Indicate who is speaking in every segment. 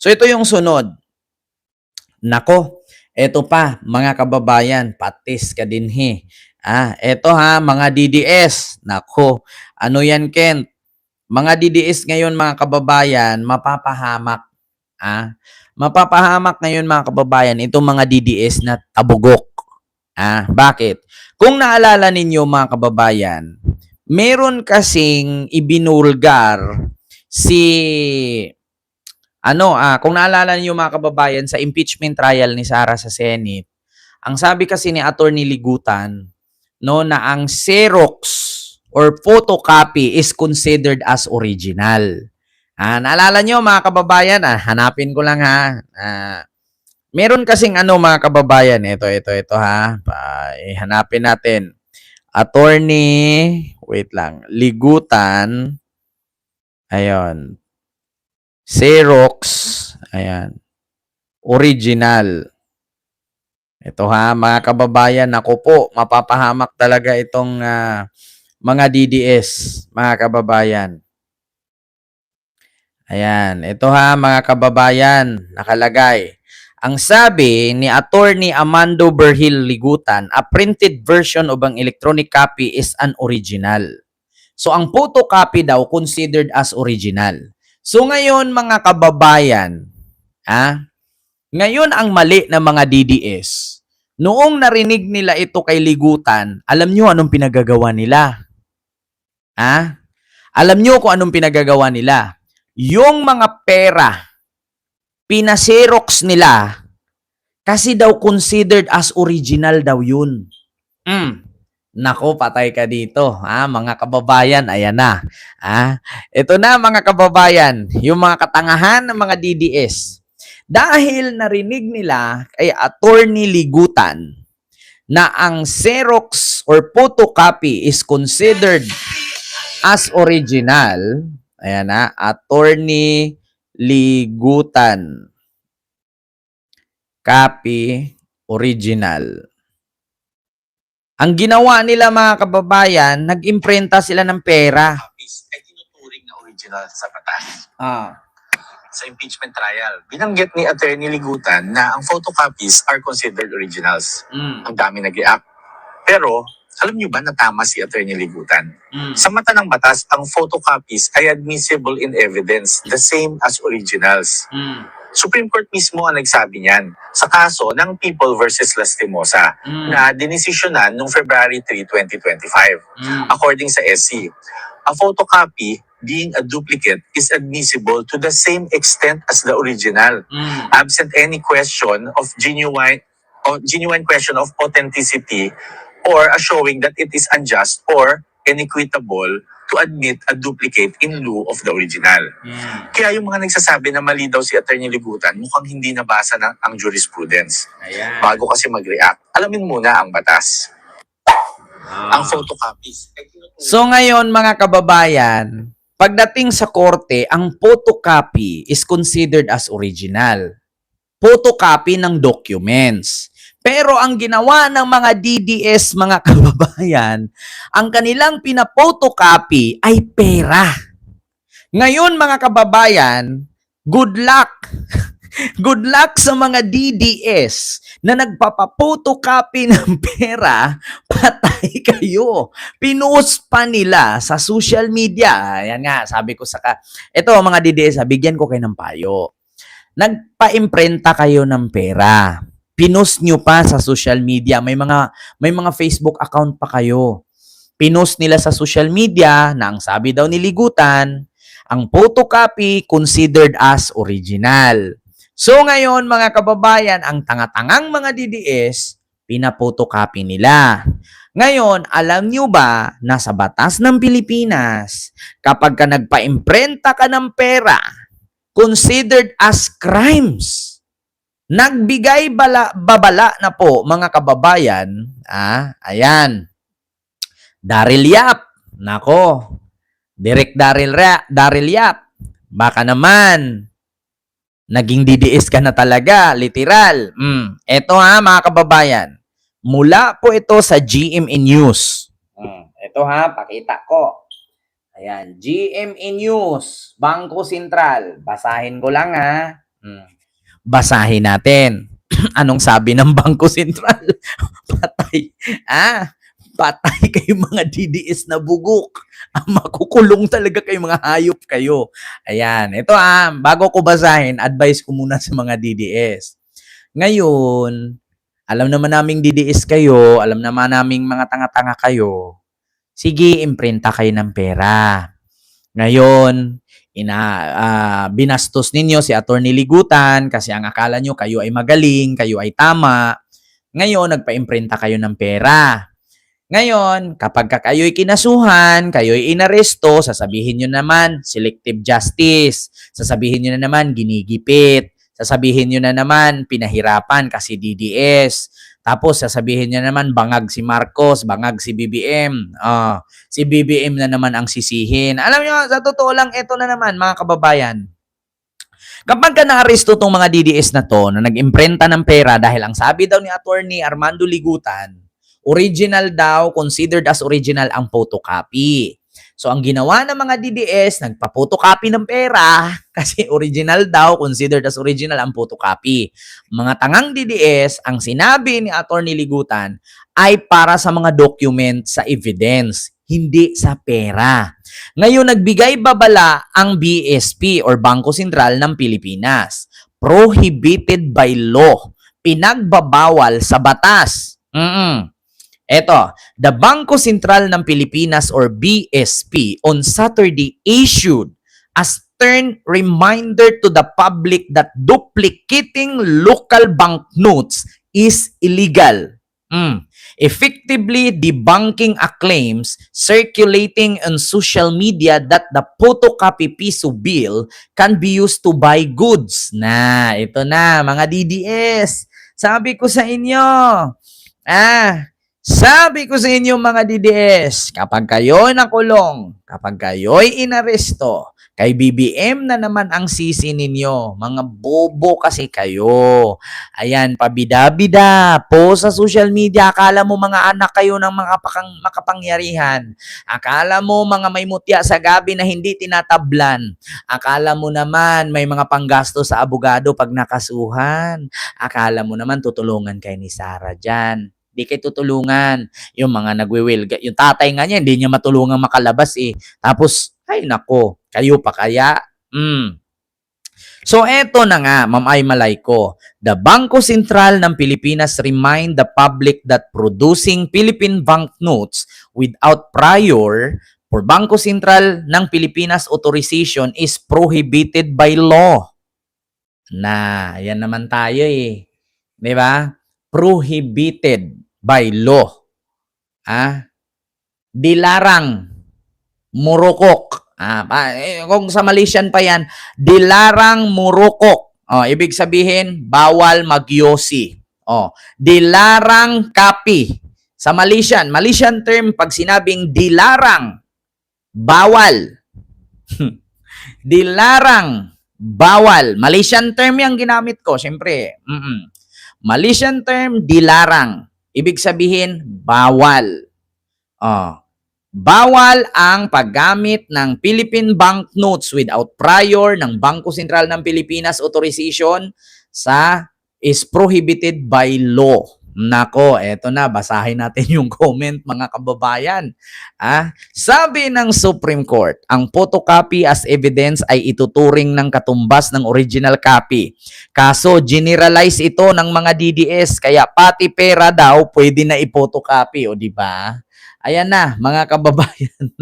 Speaker 1: So ito yung sunod. Nako, eto pa mga kababayan, patis ka din he. Eto ha, mga DDS. Nako, ano yan Ken? Mga DDS ngayon mga kababayan, mapapahamak. Mapapahamak ngayon mga kababayan itong mga DDS na tabugok. Bakit? Kung naalala ninyo mga kababayan, meron kasing ibinulgar si kung naalala niyo mga kababayan sa impeachment trial ni Sara sa Senate, ang sabi kasi ni Attorney Ligutan no na ang Xerox or photocopy is considered as original. Naalala niyo mga kababayan, hanapin ko lang ha. Meron kasing mga kababayan, ito ha. Hanapin natin. Attorney, wait lang, Ligutan. Ayun. Xerox, ayan. Original. Ito ha, mga kababayan, ako po, mapapahamak talaga itong mga DDS, mga kababayan. Ayan, ito ha, mga kababayan, nakalagay. Ang sabi ni Attorney Amando Berhil Ligutan, a printed version of ang electronic copy is an original. So, ang photocopy daw considered as original. So, ngayon, mga kababayan, ngayon ang mali ng mga DDS, noong narinig nila ito kay Ligutan, alam nyo anong pinagagawa nila? Alam nyo kung anong pinagagawa nila? Yung mga pera, pinaserox nila, kasi daw considered as original daw yun. Nako, patay ka dito, mga kababayan, ayan na. Ito na mga kababayan, yung mga katangahan ng mga DDS. Dahil narinig nila kay Attorney Ligutan na ang Xerox or photocopy is considered as original, ayan na, Attorney Ligutan, copy, original. Ang ginawa nila mga kababayan, nag-imprenta sila ng pera.
Speaker 2: Ay tinuturing na original sa batas. Sa impeachment trial, binanggit ni Attorney Ligutan na ang photocopies are considered originals. Ang dami nag-react. Pero, alam niyo ba na tama si Attorney Ligutan? Sa mata ng batas, ang photocopies ay admissible in evidence, the same as originals. Supreme Court mismo ang nagsabi niyan sa kaso ng People versus Lastimosa na dinesisyonan noong February 3, 2025. According sa SC, a photocopy being a duplicate is admissible to the same extent as the original, absent any question of genuine question of authenticity or a showing that it is unjust or inequitable to admit a duplicate in lieu of the original. Kaya yung mga nagsasabi na mali daw si Attorney Ligutan, mukhang hindi nabasa na ang jurisprudence. Bago kasi mag-react, alamin muna ang batas. Ang photocopies.
Speaker 1: So ngayon mga kababayan, pagdating sa korte, ang photocopy is considered as original. Photocopy ng documents. Pero ang ginawa ng mga DDS, mga kababayan, ang kanilang pinapotocopy ay pera. Ngayon, mga kababayan, good luck. Good luck sa mga DDS na nagpapapotocopy ng pera, patay kayo. Pinost pa nila sa social media. Ayan nga, sabi ko ito mga DDS, bigyan ko kayo ng payo. Nagpa-imprenta kayo ng pera. Pinost nyo pa sa social media. May mga Facebook account pa kayo. Pinost nila sa social media na ang sabi daw ni Ligutan, ang photocopy considered as original. So ngayon mga kababayan, ang tanga-tangang mga DDS, pinapotocopy nila. Ngayon, alam nyo ba na sa batas ng Pilipinas, kapag ka nagpa-imprenta ka ng pera, considered as crimes. Nagbigay babala na po mga kababayan, ayan. Daryl Yap, nako. Direk Daryl Yap. Baka naman naging DDS ka na talaga, literal. Ito mga kababayan. Mula po ito sa GMA News. Ito pakita ko. Ayan, GMA News, Bangko Sentral. Basahin ko lang Basahin natin. Anong sabi ng Bangko Sentral? Patay. Patay kayo mga DDS na bugok. Makukulong talaga kayo, mga hayop kayo. Ayan. Ito bago ko basahin, advice ko muna sa mga DDS. Ngayon, alam naman naming DDS kayo, alam naman naming mga tanga-tanga kayo. Sige, imprinta kayo ng pera. Ngayon, binastos ninyo si Attorney Ligutan kasi ang akala nyo kayo ay magaling, kayo ay tama. Ngayon, nagpa-imprinta kayo ng pera. Ngayon, kapag kayo'y kinasuhan, kayo'y inaresto, sasabihin nyo naman, selective justice. Sasabihin nyo na naman, ginigipit. Sasabihin nyo na naman, pinahirapan kasi DDS. Tapos, sasabihin nyo naman, bangag si Marcos, bangag si BBM. Si BBM na naman ang sisihin. Alam nyo, sa totoo lang, ito na naman, mga kababayan. Kapag ka naaresto tong mga DDS na to, na nag-imprenta ng pera dahil ang sabi daw ni Attorney Armando Ligutan, original daw, considered as original ang photocopy. So, ang ginawa ng mga DDS, nagpa-photocopy ng pera kasi original daw, considered as original ang photocopy. Mga tangang DDS, ang sinabi ni Attorney Ligutan ay para sa mga document sa evidence, hindi sa pera. Ngayon, nagbigay babala ang BSP or Bangko Sentral ng Pilipinas. Prohibited by law. Pinagbabawal sa batas. Eto, the Bangko Sentral ng Pilipinas or BSP on Saturday issued a stern reminder to the public that duplicating local banknotes is illegal. Effectively debunking claims circulating on social media that the photocopy piso bill can be used to buy goods. Ito na mga DDS. Sabi ko sa inyo, sabi ko sa inyo mga DDS, kapag kayo'y nakulong, kapag kayo'y inaresto, kay BBM na naman ang sisi ninyo. Mga bobo kasi kayo. Ayan, pabida-bida po sa social media. Akala mo mga anak kayo ng mga makapangyarihan. Akala mo mga may mutya sa gabi na hindi tinatablan. Akala mo naman may mga panggasto sa abogado pag nakasuhan. Akala mo naman tutulungan kay ni Sarah dyan. Di kayo tutulungan. Yung mga nagwiwilga. Yung tatay nga niya, hindi niya matulungan makalabas eh. Tapos, ay nako, kayo pa kaya? So, eto na nga, Ma'am Ay Malay ko. The Bangko Sentral ng Pilipinas remind the public that producing Philippine banknotes without prior for Bangko Sentral ng Pilipinas authorization is prohibited by law. Yan naman tayo eh. Di ba? Prohibited by law. Dilarang murukok. Kung sa Malaysian pa yan, dilarang murukok. Ibig sabihin, bawal magyosi. Dilarang kapi. Sa Malaysian term, pag sinabing dilarang, bawal. Dilarang, bawal. Malaysian term yung ginamit ko, syempre. Malaysian term, dilarang. Ibig sabihin, bawal. Bawal ang paggamit ng Philippine banknotes without prior ng Bangko Sentral ng Pilipinas authorization is prohibited by law. Nako, eto na, basahin natin yung comment mga kababayan. Sabi ng Supreme Court, ang photocopy as evidence ay ituturing ng katumbas ng original copy. Kaso, generalize ito ng mga DDS, kaya pati pera daw pwede na i-photocopy, o di ba? Ayan na, mga kababayan.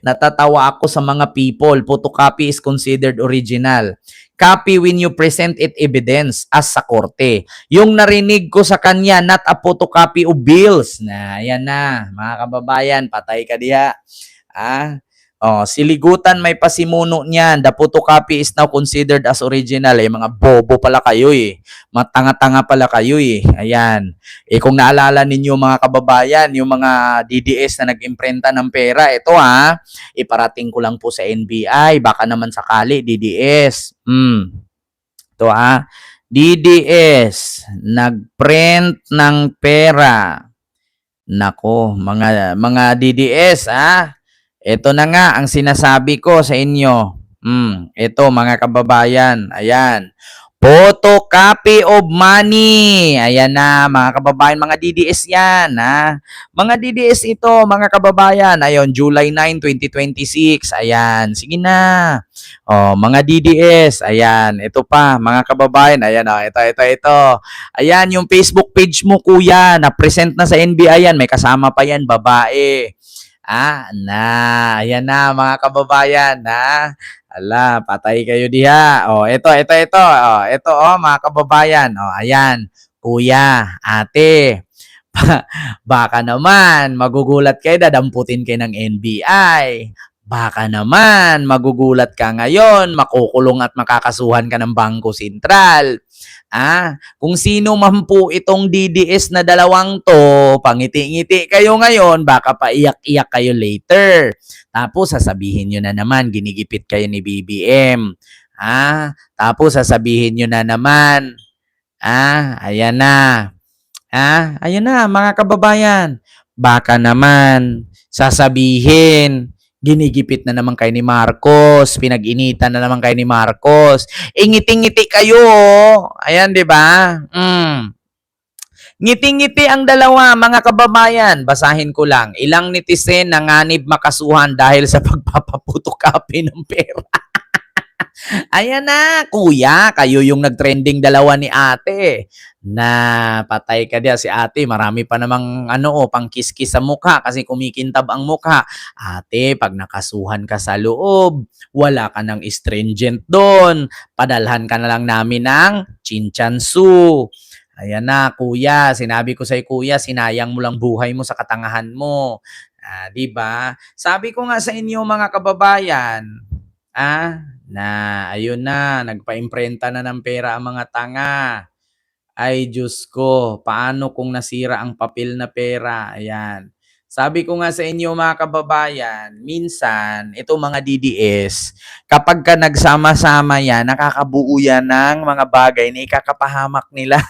Speaker 1: Natatawa ako sa mga people. Photocopy is considered original. Copy when you present it evidence as sa korte. Yung narinig ko sa kanya, not a photocopy of bills. Ayan na, mga kababayan, patay ka diha. Si Ligutan may pasimuno niyan. The photocopy is now considered as original. Mga bobo pala kayo eh. Matanga-tanga pala kayo eh. Ayan. Kung naalala ninyo mga kababayan, yung mga DDS na nag-imprenta ng pera, ito iparating ko lang po sa NBI. Baka naman sakali, DDS. Ito DDS, nag-print ng pera. Nako, mga DDS Ito na nga ang sinasabi ko sa inyo. Ito mga kababayan, ayan. Photocopy of money. Ayan na, mga kababayan, mga DDS yan, ha? Mga DDS ito, mga kababayan. Ayun, July 9, 2026. Ayan, sige na. Oh, mga DDS, ayan. Ito pa, mga kababayan. Ayan, oh, ito. Ayan, yung Facebook page mo, kuya, na-present na sa NBI yan. May kasama pa yan, babae. Ayan na, mga kababayan, ha? Ala, patay kayo diha. Oh, ito. Oh, ito mga kababayan. Oh, ayan. Kuya, ate. Baka naman magugulat kayo, dadamputin kayo ng NBI. Baka naman magugulat ka ngayon, makukulong at makakasuhan ka ng Bangko Sentral. Kung sino man po itong DDS na dalawang to, pangiti-ngiti kayo ngayon, baka paiyak-iyak kayo later. Tapos sasabihin nyo na naman, ginigipit kayo ni BBM. Tapos sasabihin nyo na naman, ayan na. Ayan na, mga kababayan. Baka naman, sasabihin, ginigipit na naman kayo ni Marcos, pinag-initan na naman kayo ni Marcos. Ngiti-ngiti kayo. Ayan, di ba? Ngiti-ngiti ang dalawa, mga kababayan. Basahin ko lang. Ilang netizen nanganib makasuhan dahil sa pagpapaputokopy ng pera. Ayan na, kuya, kayo yung nag-trending dalawa ni ate. Na patay ka dia si ate, marami pa namang pang kiss-kiss sa mukha kasi kumikintab ang mukha. Ate, pag nakasuhan ka sa loob, wala ka ng stringent doon. Padalhan ka na lang namin ng chinchansu. Ayan na, kuya, sinabi ko sa kuya, sinayang mo lang buhay mo sa katangahan mo. Di ba? Sabi ko nga sa inyo mga kababayan, na ayun na, nagpa-imprenta na ng pera ang mga tanga. Ay Diyos ko, paano kung nasira ang papel na pera? Ayan. Sabi ko nga sa inyo mga kababayan, minsan, itong mga DDS, kapag ka nagsama-sama yan, nakakabuo yan ng mga bagay na ikakapahamak nila.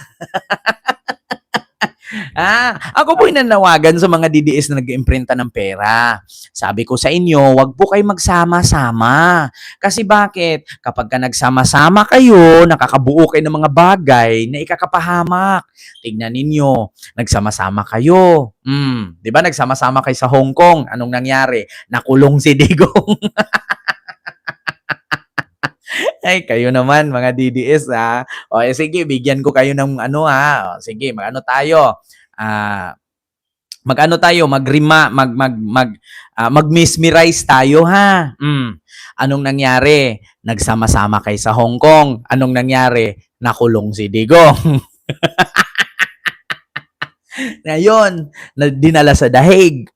Speaker 1: Ako po'y nanawagan sa mga DDS na nag-imprinta ng pera. Sabi ko sa inyo, wag po kayo magsama-sama. Kasi bakit? Kapag ka nagsama-sama kayo, nakakabuo kayo ng mga bagay na ikakapahamak. Tignan ninyo, nagsama-sama kayo. Di ba nagsama-sama kayo sa Hong Kong? Anong nangyari? Nakulong si Digong. Ay, kayo naman, mga DDS, O, sige, bigyan ko kayo ng O, sige, tayo? Mag-mesmerize tayo, ha? Anong nangyari? Nagsama-sama kayo sa Hong Kong. Anong nangyari? Nakulong si Digong. Ngayon, dinala sa dahig.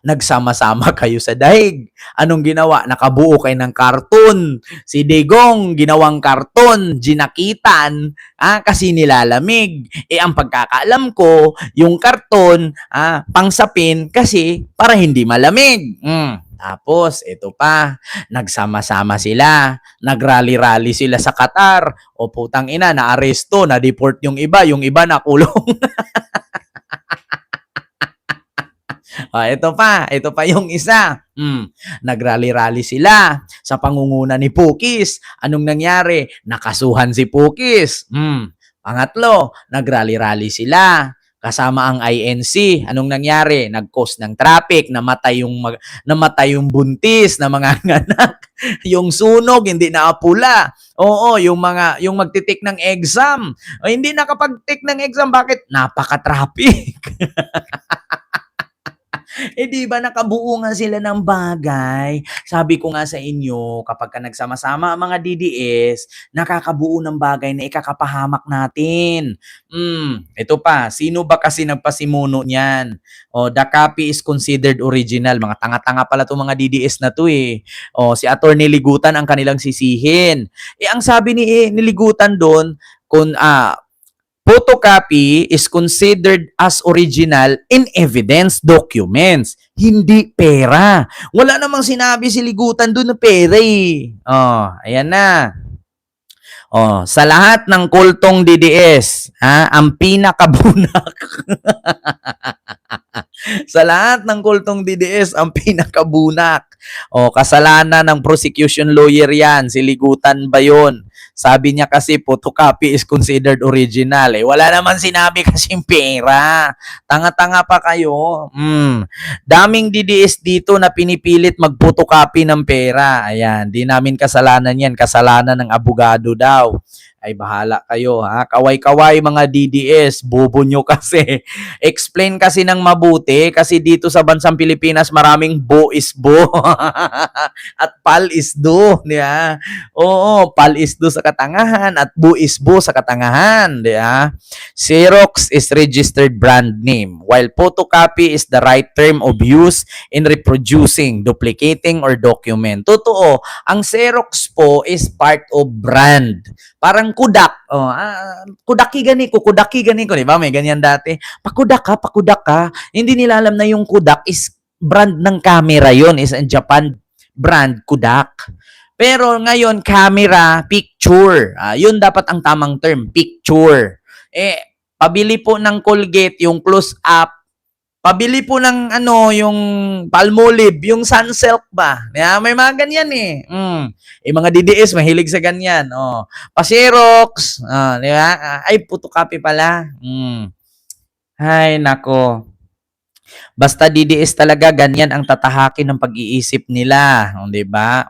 Speaker 1: Nagsama-sama kayo sa dahig. Anong ginawa? Nakabuo kayo ng karton. Si Digong, ginawang karton, ginakitan, kasi nilalamig. Ang pagkakaalam ko, yung karton, pangsapin kasi para hindi malamig. Tapos, ito pa, nagsama-sama sila, nagrally-rally sila sa Qatar. O putang ina, na-aresto, na-deport yung iba nakulong. Ito pa yung isa. Nagrally-rally sila sa pangunguna ni Pukis. Anong nangyari? Nakasuhan si Pukis. Pangatlo, nagrally-rally sila kasama ang INC. Anong nangyari? Nag-cause ng traffic, namatay yung buntis na mga anak. Yung sunog, hindi naapula. Oo, yung magtitik ng exam. Hindi nakapag-tik ng exam. Bakit? Napaka-traffic. Di ba nakabuo nga sila ng bagay? Sabi ko nga sa inyo, kapag ka nagsama-sama ang mga DDS, nakakabuo ng bagay na ikakapahamak natin. Ito pa, sino ba kasi nagpasimuno niyan? The copy is considered original. Mga tanga-tanga pala itong mga DDS na to eh. Si Attorney Ligutan ang kanilang sisihin. Ang sabi ni Ligutan doon, photocopy is considered as original in evidence documents, hindi pera. Wala namang sinabi si Ligutan doon na pera eh. Ayan na. Sa lahat ng kultong DDS, ang pinakabunak Sa lahat ng kultong DDS, ang pinakabunak. O, kasalanan ng prosecution lawyer yan. Siligutan ba yun? Sabi niya kasi photocopy is considered original. Eh, wala naman sinabi kasing pera. Tanga-tanga pa kayo. Daming DDS dito na pinipilit mag-photocopy ng pera. Ayan, di namin kasalanan yan. Kasalanan ng abogado daw. Ay, bahala kayo, ha? Kaway-kaway mga DDS, bobo nyo kasi. Explain kasi ng mabuti kasi dito sa bansang Pilipinas maraming bo is bo at pal is do, di ba? Oo, pal is do sa katangahan at bo is bo sa katangahan, di ba? Xerox is registered brand name, while photocopy is the right term of use in reproducing, duplicating, or document. Totoo, ang Xerox po is part of brand. Parang kudak. Oh, kudaki gani ko, di ba? May ganyan dati. Pakudak ka. Hindi nila alam na yung kudak is brand ng camera yon, is in Japan brand kudak. Pero ngayon, camera, picture. Yun dapat ang tamang term, picture. Pabili po ng Colgate, yung close up. Pabili po ng yung Palmolive, yung Sunsilk ba? May mga ganyan eh. Mga DDS, mahilig sa ganyan. Pa-Xerox, di ba? Ay, photocopy pala. Ay, nako. Basta DDS talaga, ganyan ang tatahakin ng pag-iisip nila. Di ba?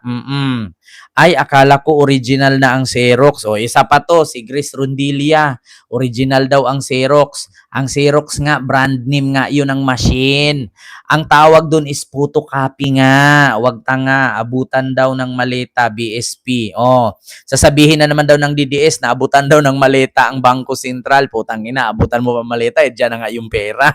Speaker 1: Ay, akala ko original na ang Xerox. Isa pa to, si Grace Rondilia. Original daw ang Xerox. Ang Xerox nga, brand name nga, yun ang machine. Ang tawag dun is photocopy nga. Wag tanga, abutan daw ng maleta, BSP. Sasabihin na naman daw ng DDS na abutan daw ng maleta ang Bangko Sentral. Putang ina, abutan mo pa maleta, dyan na nga yung pera.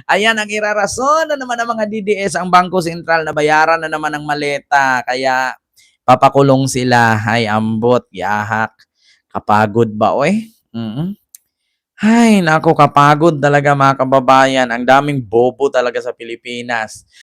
Speaker 1: Ayan ang irarason na naman ng mga DDS ang Bangko Sentral na bayaran na naman ng maleta. Kaya papakulong sila. Ay, ambot, yahak. Kapagod ba, oy? Ay, nako, kapagod talaga mga kababayan. Ang daming bobo talaga sa Pilipinas.